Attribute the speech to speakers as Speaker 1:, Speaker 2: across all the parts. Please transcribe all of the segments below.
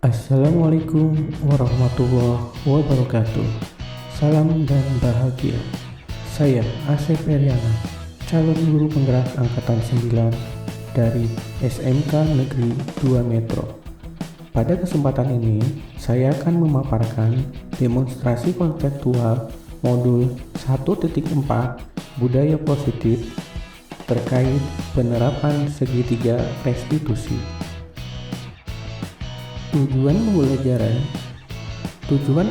Speaker 1: Assalamualaikum warahmatullahi wabarakatuh. Salam dan bahagia. Saya Asep Eriana, calon guru penggerak angkatan 9 dari SMK Negeri 2 Metro. Pada kesempatan ini, saya akan memaparkan demonstrasi konseptual modul 1.4 Budaya Positif terkait penerapan segitiga restitusi. Tujuan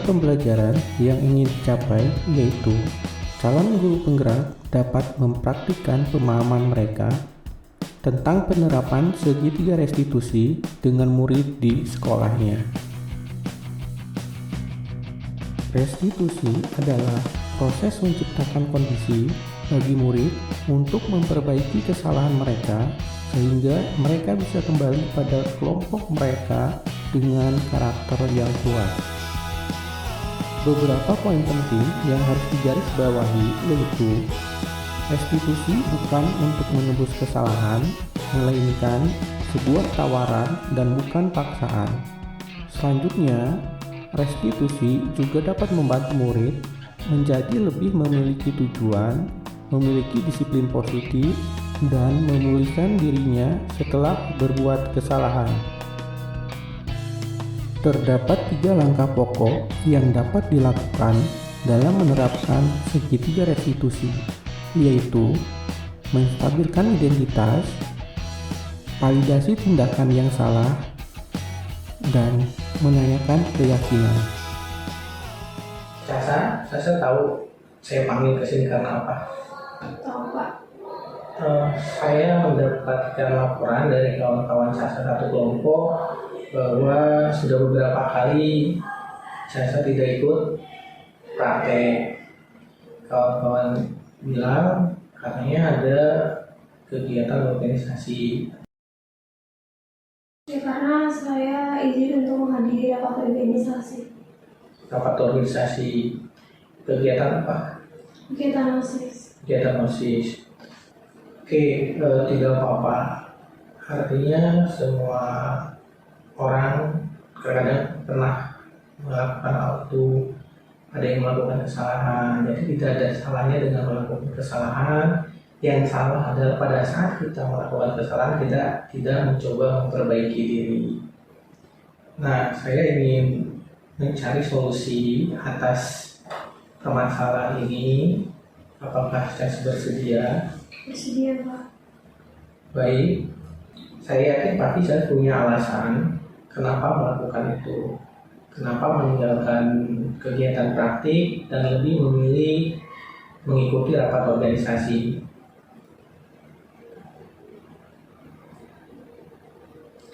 Speaker 1: pembelajaran yang ingin dicapai yaitu calon guru penggerak dapat mempraktikkan pemahaman mereka tentang penerapan segitiga restitusi dengan murid di sekolahnya. Restitusi adalah proses menciptakan kondisi bagi murid untuk memperbaiki kesalahan mereka sehingga mereka bisa kembali pada kelompok mereka dengan karakter yang kuat. Beberapa poin penting yang harus digarisbawahi yaitu restitusi bukan untuk menebus kesalahan, melainkan sebuah tawaran dan bukan paksaan. Selanjutnya, restitusi juga dapat membantu murid menjadi lebih memiliki tujuan, memiliki disiplin positif, dan memulihkan dirinya setelah berbuat kesalahan. Terdapat 3 langkah pokok yang dapat dilakukan dalam menerapkan segitiga restitusi, yaitu menstabilkan identitas, validasi tindakan yang salah, dan menanyakan keyakinan.
Speaker 2: Sasa tahu saya panggil ke sini karena apa?
Speaker 3: Tahu Pak.
Speaker 2: Saya mendapatkan laporan dari kawan-kawan Sasa satu kelompok bahwa sudah beberapa kali Sasa tidak ikut praktek. Kawan-kawan bilang katanya ada kegiatan organisasi.
Speaker 3: Ya karena saya izin untuk menghadiri rapat organisasi.
Speaker 2: Rapat organisasi kegiatan apa?
Speaker 3: Kegiatan OSIS.
Speaker 2: Kegiatan OSIS. Oke, tidak apa-apa. Artinya semua orang kadang pernah melakukan hal itu, ada yang melakukan kesalahan, jadi tidak ada salahnya dengan melakukan kesalahan. Yang salah adalah pada saat kita melakukan kesalahan kita tidak mencoba memperbaiki diri. Nah, saya ingin mencari solusi atas permasalahan ini. Apakah saya bersedia?
Speaker 3: Bersedia Pak.
Speaker 2: Baik, saya yakin pasti saya punya alasan kenapa melakukan itu. Kenapa meninggalkan kegiatan praktik dan lebih memilih mengikuti rapat organisasi.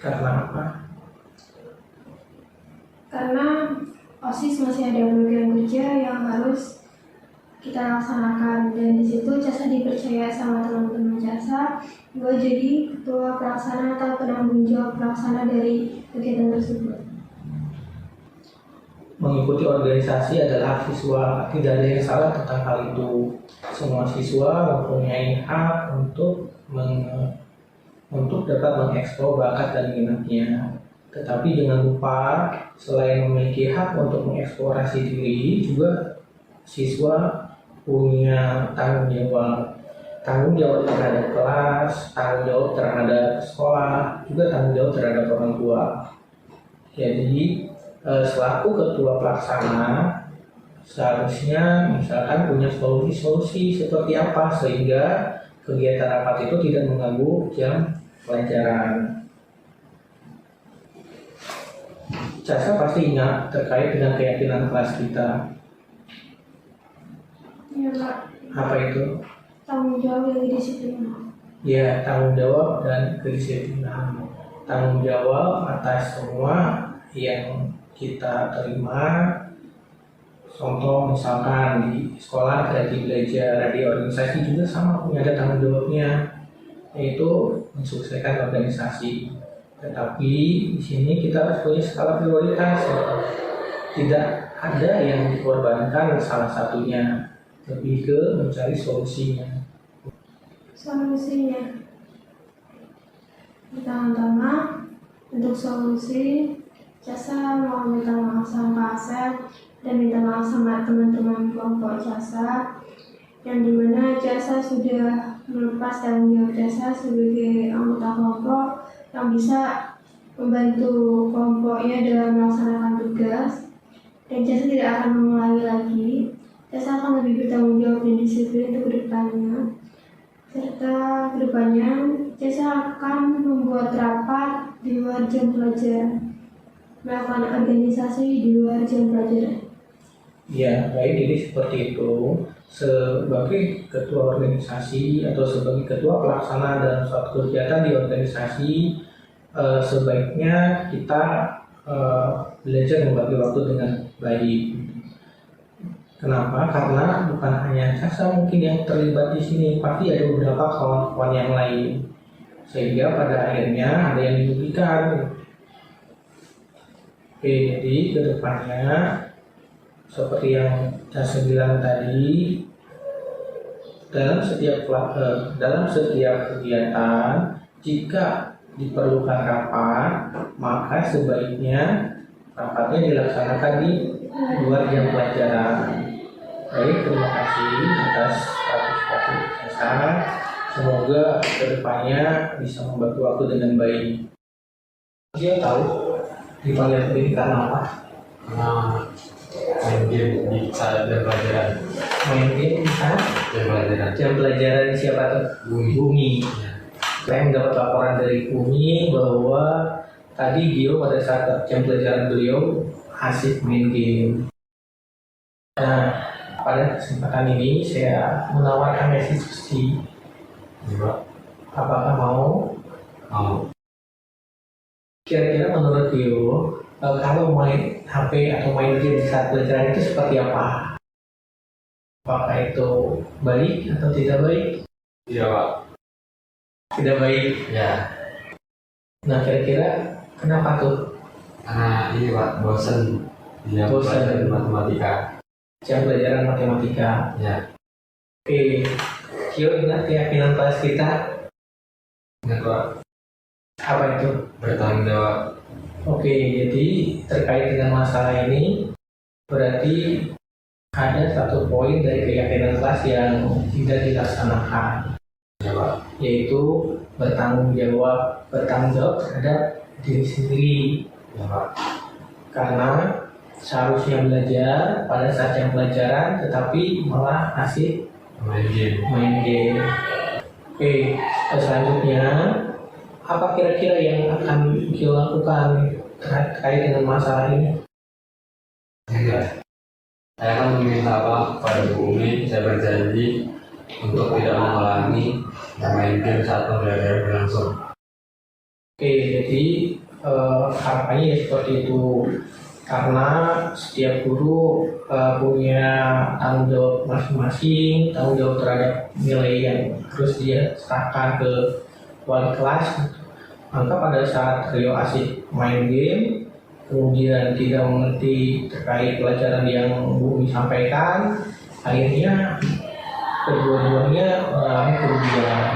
Speaker 2: Karena apa?
Speaker 3: Karena OSIS masih ada program kerja yang harus kita laksanakan, dan di situ Jasa dipercaya sama teman-teman Jasa buat jadi ketua pelaksana atau penanggung jawab pelaksana dari kegiatan tersebut.
Speaker 2: Mengikuti organisasi adalah hak siswa, tidak ada yang salah tentang hal itu. Semua siswa mempunyai hak untuk dapat mengeksplor bakat dan minatnya. Tetapi jangan lupa, selain memiliki hak untuk mengeksplorasi diri, juga siswa punya tanggung jawab terhadap kelas, tanggung jawab terhadap sekolah, juga tanggung jawab terhadap orang tua. Jadi selaku ketua pelaksana seharusnya misalkan punya solusi seperti apa sehingga kegiatan rapat itu tidak mengganggu jam pelajaran. Jasa pasti ingat terkait dengan keyakinan kelas kita.
Speaker 3: Ya Pak.
Speaker 2: Apa itu?
Speaker 3: Tanggung jawab dan disiplin.
Speaker 2: Ya, tanggung jawab dan kedisiplinan. Tanggung jawab atas semua yang kita terima. Contoh misalkan di sekolah kreatif belajar, di organisasi juga sama punya ada tanggung jawabnya, yaitu mensukseskan organisasi. Tetapi di sini kita harus punya skala prioritas. Tidak ada yang dikorbankan salah satunya, lebih ke mencari solusinya.
Speaker 3: Pertama-tama untuk solusi Jasa mau minta maaf sama Pak Asep dan minta maaf sama teman-teman kelompok Jasa, yang dimana Jasa sudah melepas tanggung jawab Jasa sebagai anggota kelompok yang bisa membantu kelompoknya dalam melaksanakan tugas, dan Jasa tidak akan mengulangi lagi. Jasa akan lebih bertanggung jawab dan disiplin untuk kedepannya. Serta kedepannya, Jasa akan membuat rapat di luar jam pelajaran, melakukan organisasi di luar jam pelajaran.
Speaker 2: Ya, baik, jadi seperti itu. Sebagai ketua organisasi atau sebagai ketua pelaksana dalam suatu kegiatan di organisasi, sebaiknya kita belajar membagi waktu dengan baik. Kenapa? Karena bukan hanya Jasa mungkin yang terlibat di sini, pasti ada beberapa kawan-kawan yang lain, sehingga pada akhirnya ada yang dirugikan. Oke, jadi kedepannya seperti yang Jasa bilang tadi, dalam setiap kegiatan, jika diperlukan rapat, maka sebaiknya rapatnya dilaksanakan di luar jam pelajaran. Baik, terima kasih atas partisipasi Jasa. Semoga kedepannya bisa membagi waktu dengan baik. Dia tahu dipanggil pendidikan apa?
Speaker 4: Main game di saat jam pelajaran.
Speaker 2: Main game di saat
Speaker 4: Jam pelajaran.
Speaker 2: jam pelajaran siapa tuh? Bumi.
Speaker 4: Ya.
Speaker 2: Saya mendapat laporan dari Bumi bahwa tadi Gio pada saat jam pelajaran beliau asik main game. Nah, pada kesempatan ini saya menawarkan restitusi.
Speaker 4: Coba.
Speaker 2: Apakah mau?
Speaker 4: Mau.
Speaker 2: Kira-kira menurut Gio, kalau main HP atau main game di saat pelajaran itu seperti apa? Apakah itu baik atau tidak baik?
Speaker 4: Tidak, Pak.
Speaker 2: Tidak baik.
Speaker 4: Ya.
Speaker 2: Nah, kira-kira kenapa tuh?
Speaker 4: Karena ini, Pak, bosan. Dia
Speaker 2: Bosan.
Speaker 4: pelajaran matematika.
Speaker 2: Jam pelajaran matematika.
Speaker 4: Ya.
Speaker 2: Oke, Gio ingat keyakinan kelas kita?
Speaker 4: Ingat, Pak.
Speaker 2: Apa itu?
Speaker 4: Bertanggung jawab.
Speaker 2: Oke, jadi terkait dengan masalah ini, berarti ada satu poin dari keyakinan kelas yang tidak dilaksanakan,
Speaker 4: Ya, Pak.
Speaker 2: yaitu bertanggung jawab terhadap diri sendiri.
Speaker 4: Ya, Pak.
Speaker 2: Karena seharusnya belajar pada saat jam pelajaran, tetapi malah asik
Speaker 4: Main game.
Speaker 2: main game. Oke, selanjutnya apa kira-kira yang akan Gio lakukan terkait dengan masalah ini?
Speaker 4: Enggak. Saya akan meminta Pak pada Bu Umi. Saya berjanji untuk tidak mengulangi main game saat pembelajaran berlangsung.
Speaker 2: Oke, jadi harapannya ya seperti itu, karena setiap guru punya tanggung jawab masing-masing, tanggung jawab terhadap nilai yang harus dia serahkan ke wali kelas. Maka pada saat Rio asik main game, kemudian tidak mengerti terkait pelajaran yang Bumi sampaikan, akhirnya kedua-duanya mengalami kerugian.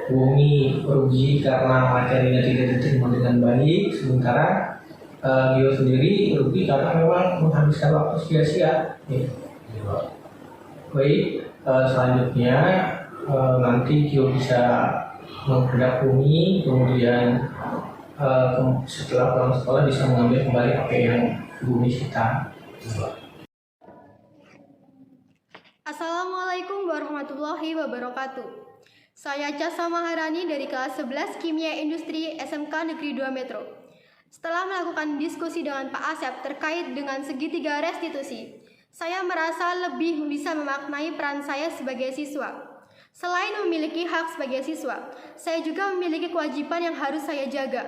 Speaker 2: Bumi rugi karena materinya tidak diterima dengan baik, sementara Gio sendiri rugi karena memang menghabiskan waktu sia-sia. Ya.
Speaker 4: Ya, Pak.
Speaker 2: Baik, selanjutnya nanti Gio bisa menghadap Bumi, kemudian setelah pulang sekolah bisa mengambil kembali apa yang Bumi sita.
Speaker 5: Assalamualaikum warahmatullahi wabarakatuh. Saya Jasa Maharani dari kelas 11 Kimia Industri SMK Negeri 2 Metro. Setelah melakukan diskusi dengan Pak Asep terkait dengan segitiga restitusi, saya merasa lebih bisa memaknai peran saya sebagai siswa. Selain memiliki hak sebagai siswa, saya juga memiliki kewajiban yang harus saya jaga.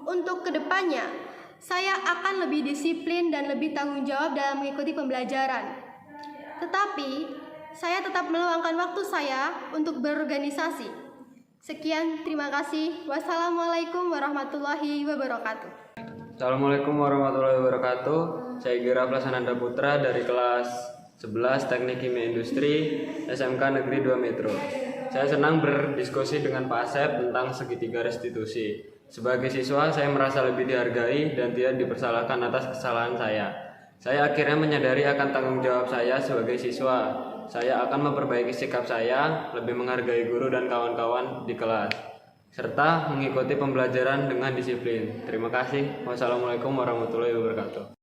Speaker 5: Untuk kedepannya, saya akan lebih disiplin dan lebih tanggung jawab dalam mengikuti pembelajaran. Tetapi, saya tetap meluangkan waktu saya untuk berorganisasi. Sekian, terima kasih. Wassalamualaikum warahmatullahi wabarakatuh.
Speaker 6: Assalamualaikum warahmatullahi wabarakatuh. Saya Gira Prasananda Putra dari kelas 11 Teknik Kimia Industri SMK Negeri 2 Metro. Saya senang berdiskusi dengan Pak Asep tentang segitiga restitusi. Sebagai siswa, saya merasa lebih dihargai dan tidak dipersalahkan atas kesalahan saya. Saya akhirnya menyadari akan tanggung jawab saya sebagai siswa. Saya akan memperbaiki sikap saya, lebih menghargai guru dan kawan-kawan di kelas, serta mengikuti pembelajaran dengan disiplin. Terima kasih. Wassalamualaikum warahmatullahi wabarakatuh.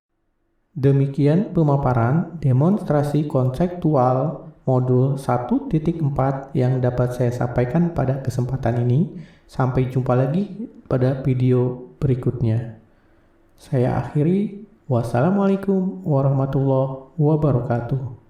Speaker 1: Demikian pemaparan demonstrasi konseptual modul 1.4 yang dapat saya sampaikan pada kesempatan ini. Sampai jumpa lagi pada video berikutnya. Saya akhiri. Wassalamualaikum warahmatullahi wabarakatuh.